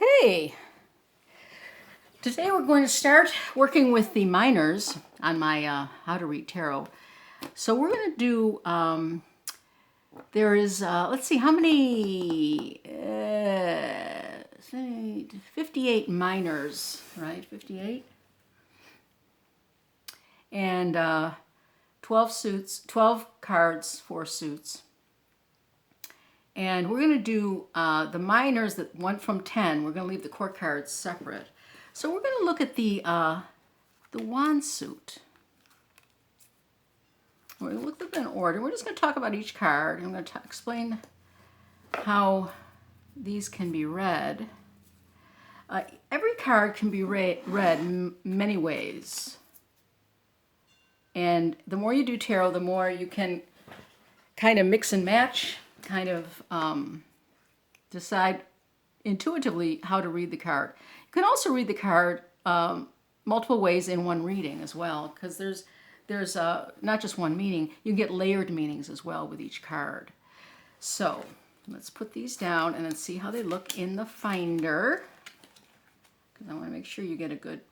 Okay, today we're going to start working with the minors on my How to Read Tarot. So we're going to do, there is, let's see, how many, 58 minors, right, 58? And 12 suits, 12 cards, 4 suits. And we're going to do the minors that 1 from 10. We're going to leave the court cards separate. So we're going to look at the wand suit. We're going to look at them in order. We're just going to talk about each card. I'm going to explain how these can be read. Every card can be read many ways. And the more you do tarot, the more you can kind of mix and match, kind of decide intuitively how to read the card. You can also read the card multiple ways in one reading as well, because there's not just one meaning. You can get layered meanings as well with each card. So let's put these down and then see how they look in the finder, because I want to make sure you get a good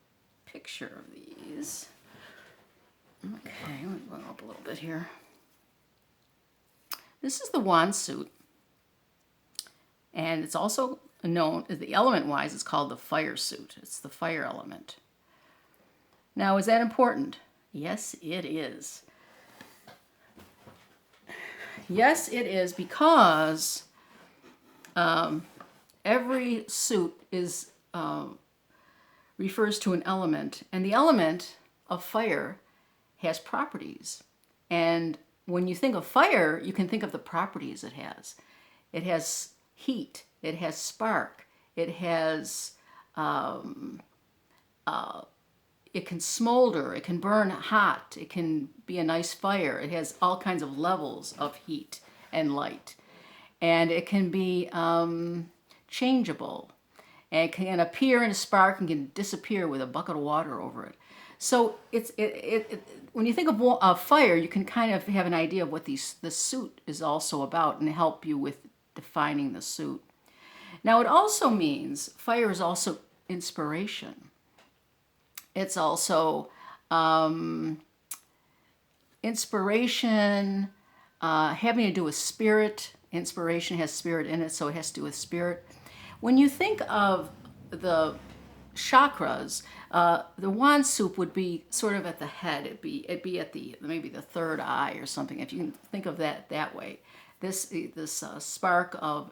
picture of these. Okay, let me go up a little bit here. This is the wand suit, and it's also known as the element-wise, it's called the fire suit. It's the fire element. Now, is that important? Yes, it is. Yes, it is, because every suit is refers to an element, and the element of fire has properties. And when you think of fire, you can think of the properties it has. It has heat. It has spark. It has, it can smolder. It can burn hot. It can be a nice fire. It has all kinds of levels of heat and light. And it can be changeable. And it can appear in a spark and can disappear with a bucket of water over it. So when you think of fire, you can kind of have an idea of what the suit is also about and help you with defining the suit. Now, it also means fire is also inspiration. It's also inspiration having to do with spirit. Inspiration has spirit in it, so it has to do with spirit. When you think of the chakras, the wand soup would be sort of at the head. It'd be at maybe the third eye or something, if you can think of that way. This spark of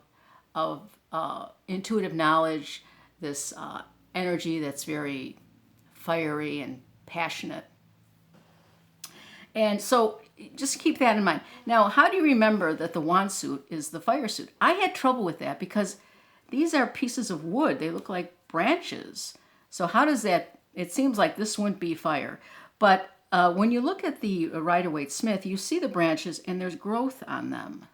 intuitive knowledge, this energy that's very fiery and passionate. And so just keep that in mind. Now, how do you remember that the wand suit is the fire suit? I had trouble with that because these are pieces of wood. They look like branches. So how does that, it seems like this wouldn't be fire. But when you look at the Rider-Waite-Smith, you see the branches and there's growth on them.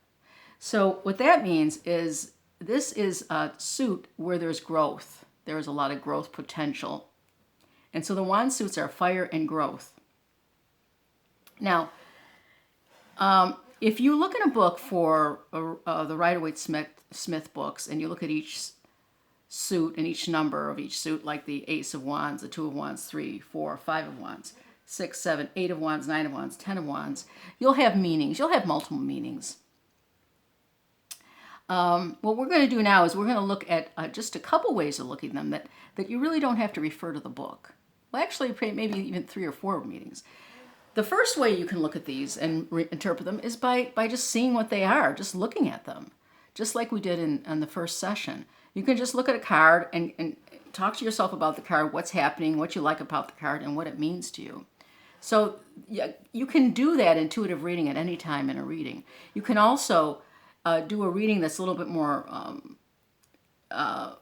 So what that means is this is a suit where there's growth. There is a lot of growth potential. And so the wand suits are fire and growth. Now, if you look in a book for the Rider-Waite-Smith books, and you look at each suit and each number of each suit, like the Ace of Wands, the Two of Wands, 3, 4, 5 of Wands, 6, 7, 8 of Wands, 9 of Wands, 10 of Wands, you'll have meanings. You'll have multiple meanings. What we're going to do now is we're going to look at just a couple ways of looking at them that you really don't have to refer to the book. Well, actually, maybe even 3 or 4 meanings. The first way you can look at these and interpret them is by just seeing what they are, just looking at them, just like we did in the first session. You can just look at a card and talk to yourself about the card, what's happening, what you like about the card, and what it means to you. So yeah, you can do that intuitive reading at any time in a reading. You can also do a reading that's a little bit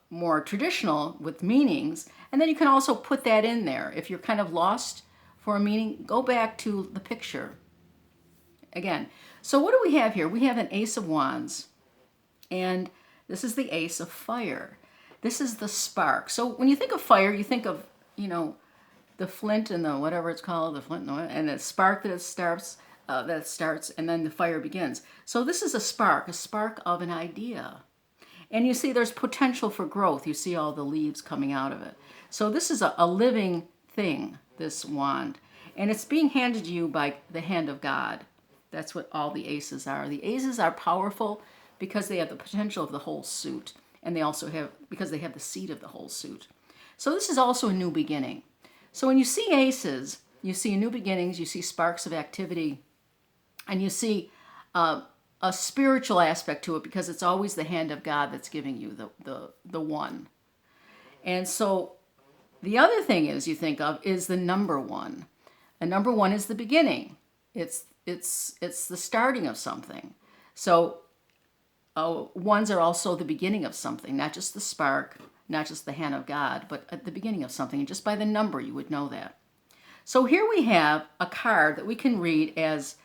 more traditional with meanings, and then you can also put that in there. If you're kind of lost for a meaning, go back to the picture again. So what do we have here? We have an Ace of Wands, and this is the Ace of Fire. This is the spark. So when you think of fire, you think of, the flint and the whatever it's called, the flint and the spark that it starts, and then the fire begins. So this is a spark of an idea. And you see there's potential for growth. You see all the leaves coming out of it. So this is a living thing, this wand. And it's being handed to you by the hand of God. That's what all the aces are. The aces are powerful because they have the potential of the whole suit. And they also have, because they have the seed of the whole suit. So this is also a new beginning. So when you see aces, you see new beginnings, you see sparks of activity, and you see a spiritual aspect to it because it's always the hand of God that's giving you the one. And so the other thing is you think of is the number one. And number one is the beginning. It's the starting of something. So ones are also the beginning of something, not just the spark, not just the hand of God, but at the beginning of something. And just by the number, you would know that. So here we have a card that we can read as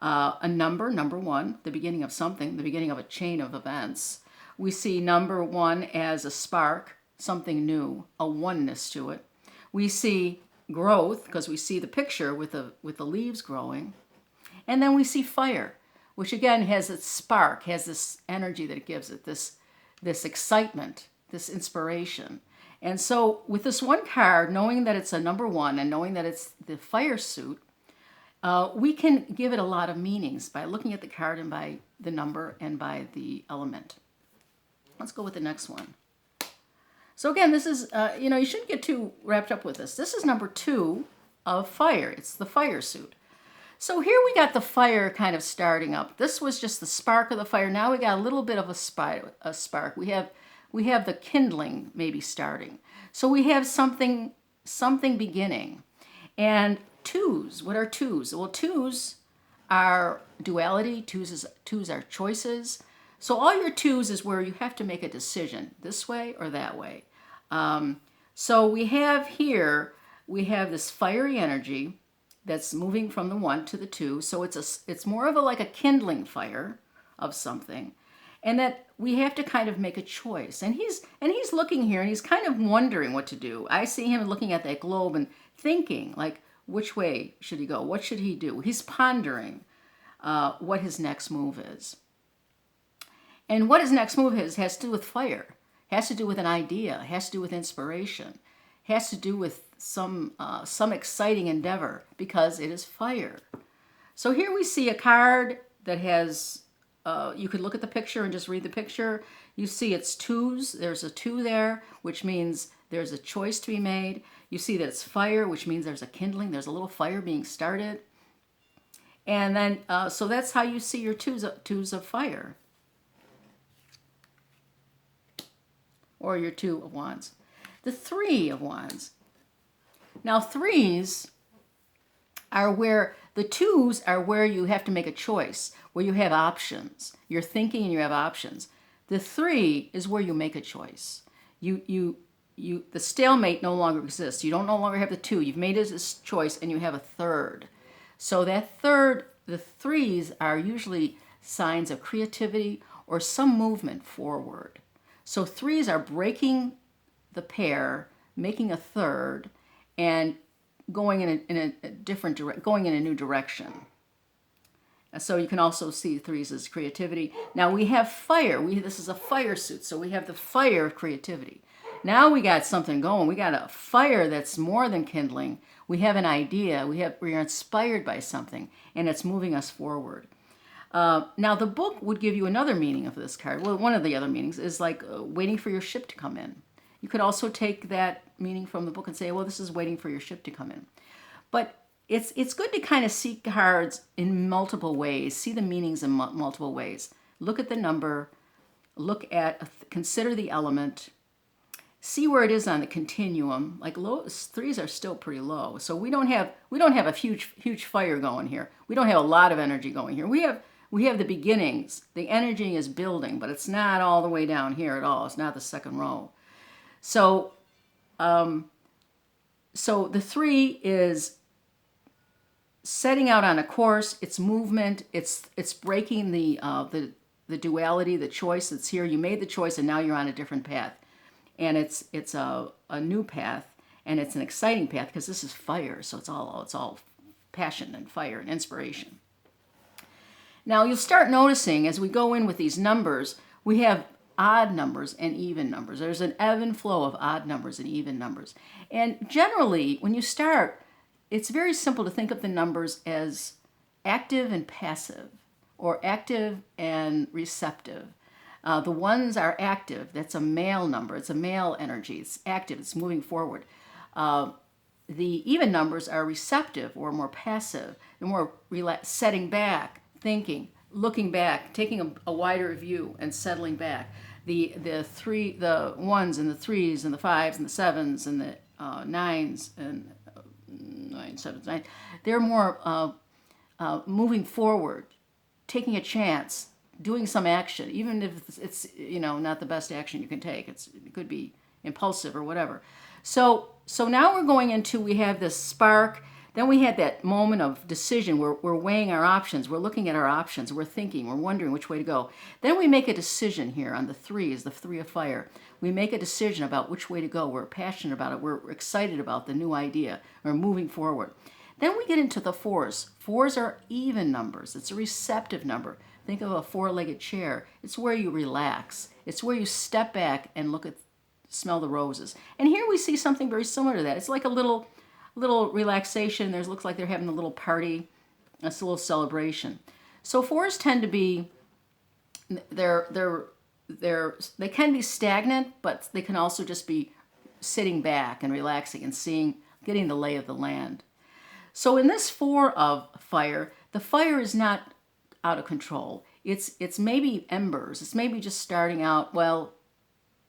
a number one, the beginning of something, the beginning of a chain of events. We see number one as a spark, something new, a oneness to it. We see growth because we see the picture with the leaves growing. And then we see fire, which again has its spark, has this energy that it gives it, this excitement, this inspiration. And so with this one card, knowing that it's a number one and knowing that it's the fire suit, we can give it a lot of meanings by looking at the card and by the number and by the element. Let's go with the next one. So again, this is, you shouldn't get too wrapped up with this. This is number 2 of fire. It's the fire suit. So here we got the fire kind of starting up. This was just the spark of the fire. Now we got a little bit of a spark. We have the kindling maybe starting. So we have something beginning. And twos, what are twos? Well, twos are duality. Twos are choices. So all your twos is where you have to make a decision, this way or that way. So we have this fiery energy that's moving from the 1 to the 2. So it's more of like a kindling fire of something. And that we have to kind of make a choice. And he's looking here and he's kind of wondering what to do. I see him looking at that globe and thinking, like, which way should he go? What should he do? He's pondering what his next move is. And what his next move is has to do with fire, has to do with an idea, has to do with inspiration, has to do with some exciting endeavor because it is fire. So here we see a card that has, you could look at the picture and just read the picture. You see it's twos. There's a 2 there, which means there's a choice to be made. You see that it's fire, which means there's a kindling. There's a little fire being started. And then, so that's how you see your twos of fire. Or your 2 of wands. The 3 of wands. Now 3s are where, the 2s are where you have to make a choice, where you have options. You're thinking and you have options. The 3 is where you make a choice. The stalemate no longer exists. You don't no longer have the 2. You've made this choice and you have a 3rd. So that 3rd, the 3s are usually signs of creativity or some movement forward. So 3s are breaking the pair, making a 3rd, and going in a new direction. So you can also see 3s as creativity. Now we have fire. This is a fire suit, so we have the fire of creativity. Now we got something going. We got a fire that's more than kindling. We have an idea. We are inspired by something, and it's moving us forward. Now the book would give you another meaning of this card. Well, one of the other meanings is like waiting for your ship to come in. You could also take that meaning from the book and say, well, this is waiting for your ship to come in. But it's good to kind of see cards in multiple ways, see the meanings in multiple ways. Look at the number, consider the element, see where it is on the continuum. Like 3s are still pretty low, so we don't have a huge fire going here. We don't have a lot of energy going here. We have the beginnings. The energy is building, but it's not all the way down here at all. It's not the second row. So, so the 3 is setting out on a course. It's movement. It's breaking the duality, the choice that's here. You made the choice, and now you're on a different path, and it's a new path, and it's an exciting path because this is fire. So it's all passion and fire and inspiration. Now you'll start noticing as we go in with these numbers, we have odd numbers and even numbers. There's an ebb and flow of odd numbers and even numbers. And generally, when you start, it's very simple to think of the numbers as active and passive, or active and receptive. The ones are active. That's a male number. It's a male energy. It's active. It's moving forward. The even numbers are receptive or more passive. They're more setting back, thinking, looking back, taking a wider view and settling back. The ones and the threes and the fives and the sevens and the nines and nine, sevens, nine. They're more moving forward, taking a chance, doing some action, even if it's not the best action you can take. It could be impulsive or whatever. So now we're going into, we have this spark. Then we had that moment of decision. We're weighing our options. We're looking at our options. We're thinking. We're wondering which way to go. Then we make a decision here on the threes, the three of fire. We make a decision about which way to go. We're passionate about it. We're excited about the new idea. We're moving forward. Then we get into the fours. Fours are even numbers. It's a receptive number. Think of a four-legged chair. It's where you relax. It's where you step back and smell the roses. And here we see something very similar to that. It's like a little relaxation. Looks like they're having a little party. It's a little celebration. So fours tend to be, they can be stagnant, but they can also just be sitting back and relaxing and getting the lay of the land. So in this four of fire, the fire is not out of control. It's maybe embers. It's maybe just starting out. Well,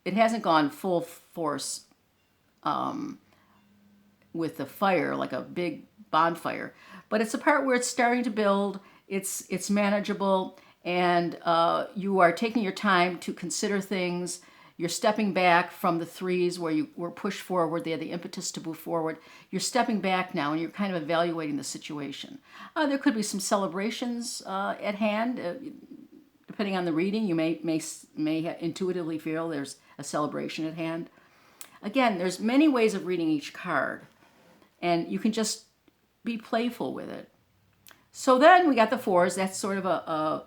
it hasn't gone full force with the fire, like a big bonfire, but it's a part where it's starting to build. It's manageable, and you are taking your time to consider things. You're stepping back from the threes where you were pushed forward. They had the impetus to move forward. You're stepping back now, and you're kind of evaluating the situation. There could be some celebrations at hand. Depending on the reading, you may intuitively feel there's a celebration at hand. Again, there's many ways of reading each card, and you can just be playful with it. So then we got the fours. That's sort of a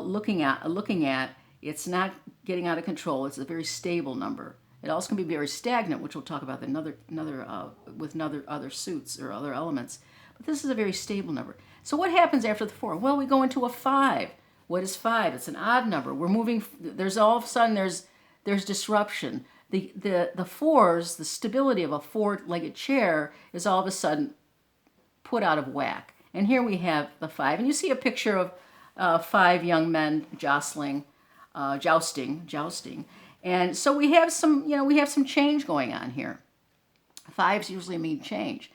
looking at. It's not getting out of control. It's a very stable number. It also can be very stagnant, which we'll talk about with other suits or other elements. But this is a very stable number. So what happens after the four? Well, we go into a five. What is five? It's an odd number. We're moving. There's all of a sudden there's disruption. The fours, the stability of a four-legged chair is all of a sudden put out of whack. And here we have the five, and you see a picture of five young men jousting. And so we have some change going on here. Fives usually mean change.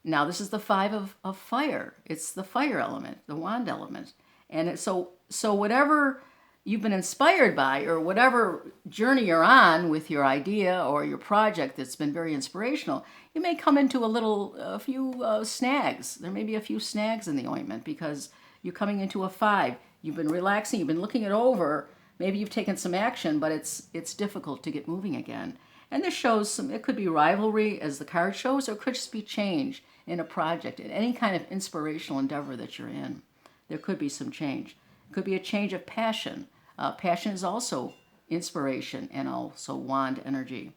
Now this is the five of fire. It's the fire element, the wand element. And so whatever you've been inspired by, or whatever journey you're on with your idea or your project that's been very inspirational, you may come into a few snags. There may be a few snags in the ointment because you're coming into a five. You've been relaxing. You've been looking it over. Maybe you've taken some action, but it's difficult to get moving again. And this shows it could be rivalry, as the card shows, or it could just be change in a project, in any kind of inspirational endeavor that you're in. There could be some change. It could be a change of passion. Passion is also inspiration and also wand energy.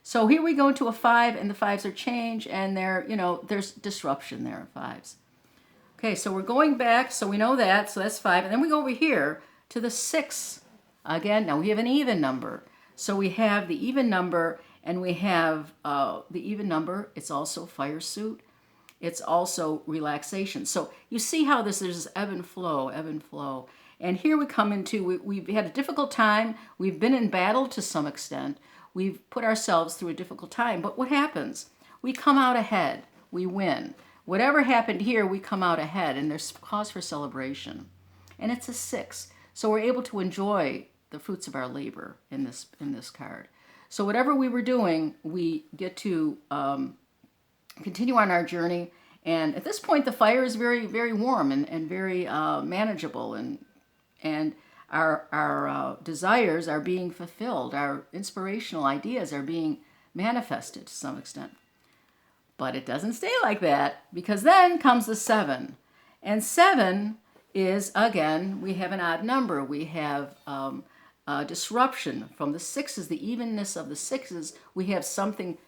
So here we go into a five, and the fives are change, and there's disruption there, fives. Okay, so we're going back, so we know that, so that's five, and then we go over here to the six. Again, now we have an even number. So we have the even number, and we have the even number. It's also fire suit. It's also relaxation. So you see how there's this ebb and flow. And here we come into, we've had a difficult time. We've been in battle to some extent. We've put ourselves through a difficult time. But what happens? We come out ahead. We win. Whatever happened here, we come out ahead, and there's cause for celebration. And it's a six. So we're able to enjoy the fruits of our labor in this card. So whatever we were doing, we get to continue on our journey. And at this point, the fire is very, very warm and very manageable, and our desires are being fulfilled. Our inspirational ideas are being manifested to some extent. But it doesn't stay like that, because then comes the seven. And seven is, again, we have an odd number. We have disruption from the sixes, the evenness of the sixes. We have something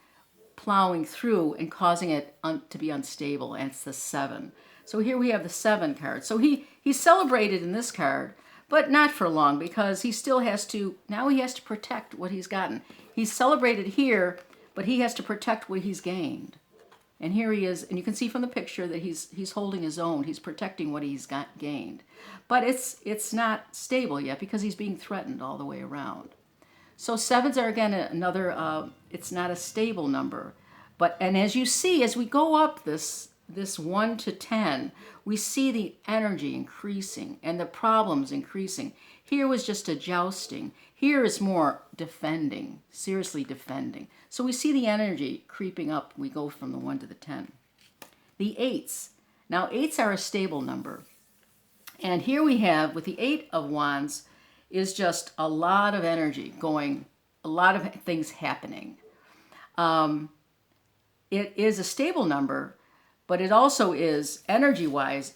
plowing through and causing it to be unstable, and it's the 7. So here we have the 7 card. So he's celebrated in this card, but not for long, because he still has to, now he has to protect what he's gotten. He's celebrated here, but he has to protect what he's gained. And here he is, and you can see from the picture that he's holding his own. He's protecting what he's gained. But it's not stable yet, because he's being threatened all the way around. So 7s are, again, another, it's not a stable number. And as you see, as we go up this 1 to 10, we see the energy increasing and the problems increasing. Here was just a jousting. Here is more defending, seriously defending. So we see the energy creeping up. We go from the 1 to the 10. The 8s. Now, 8s are a stable number. And here we have, with the 8 of Wands, is just a lot of energy going, a lot of things happening. It is a stable number, but it also is, energy-wise,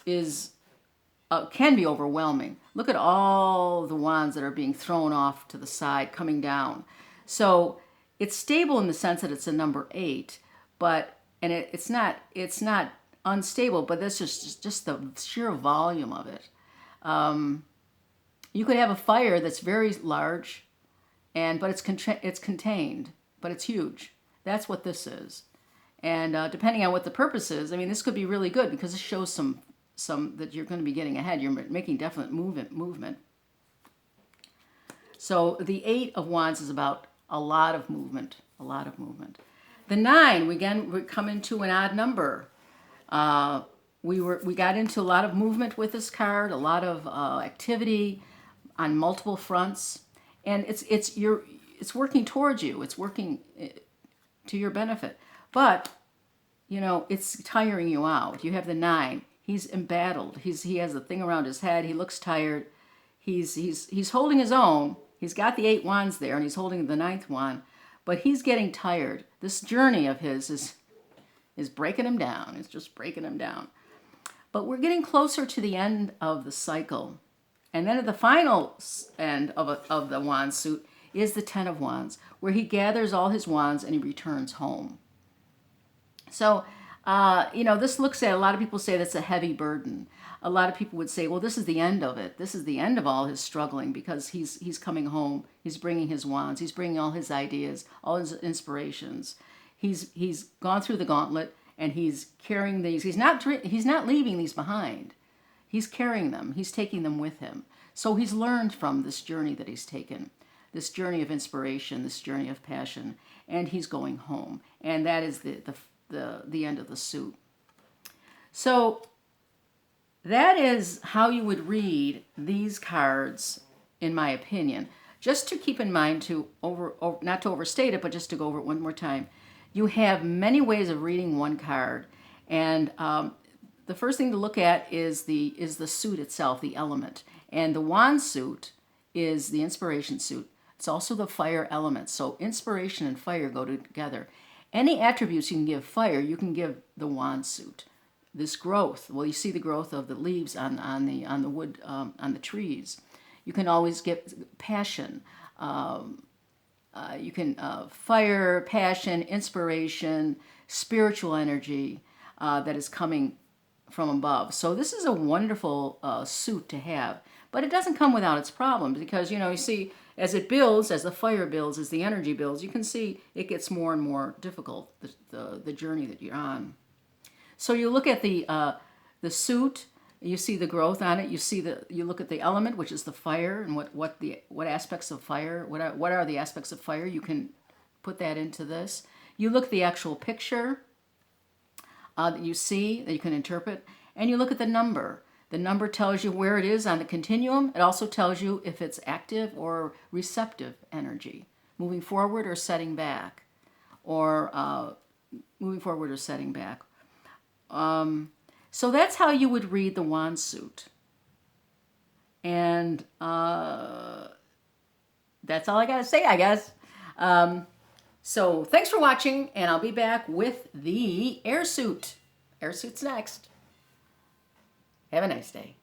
can be overwhelming. Look at all the wands that are being thrown off to the side, coming down. So it's stable in the sense that it's a number 8, but it's not unstable. But this is just the sheer volume of it. You could have a fire that's very large, but it's contained, but it's huge. That's what this is. And depending on what the purpose is, I mean, this could be really good, because this shows some that you're going to be getting ahead. You're making definite movement. So the 8 of Wands is about a lot of movement, The 9, we come into an odd number. We got into a lot of movement with this card, a lot of activity on multiple fronts, and it's working towards you. It's working to your benefit, but it's tiring you out. You have the 9. He's embattled. He has a thing around his head. He looks tired. He's holding his own. He's got the 8 wands there, and he's holding the 9th wand, but he's getting tired. This journey of his is breaking him down. It's just breaking him down. But we're getting closer to the end of the cycle. And then at the final end of the wand suit is the 10 of Wands, where he gathers all his wands and he returns home. So, this looks at, a lot of people say that's a heavy burden. A lot of people would say, well, this is the end of it. This is the end of all his struggling, because he's coming home. He's bringing his wands. He's bringing all his ideas, all his inspirations. He's gone through the gauntlet, and he's carrying these. He's not leaving these behind. He's carrying them. He's taking them with him. So he's learned from this journey that he's taken, this journey of inspiration, this journey of passion, and he's going home. And that is the end of the suit. So that is how you would read these cards, in my opinion. Just to keep in mind, not to overstate it, but just to go over it one more time. You have many ways of reading one card, and the first thing to look at is the suit itself, the element. And the wand suit is the inspiration suit. It's also the fire element. So inspiration and fire go together. Any attributes you can give fire, you can give the wand suit. This growth, well, you see the growth of the leaves on the wood, on the trees. You can always get passion. You can fire, passion, inspiration, spiritual energy that is coming from above. So this is a wonderful suit to have, but it doesn't come without its problems, because you see, as it builds, as the fire builds, as the energy builds, you can see it gets more and more difficult, the journey that you're on. So you look at the suit, you see the growth on it. You look at the element, which is the fire, and what aspects of fire, what are the aspects of fire. You can put that into this. You look at the actual picture that you see, that you can interpret, and you look at the number. The number tells you where it is on the continuum. It also tells you if it's active or receptive energy, moving forward or setting back, So that's how you would read the wand suit. And that's all I got to say, I guess. So thanks for watching, and I'll be back with the air suit. Air suit's next. Have a nice day.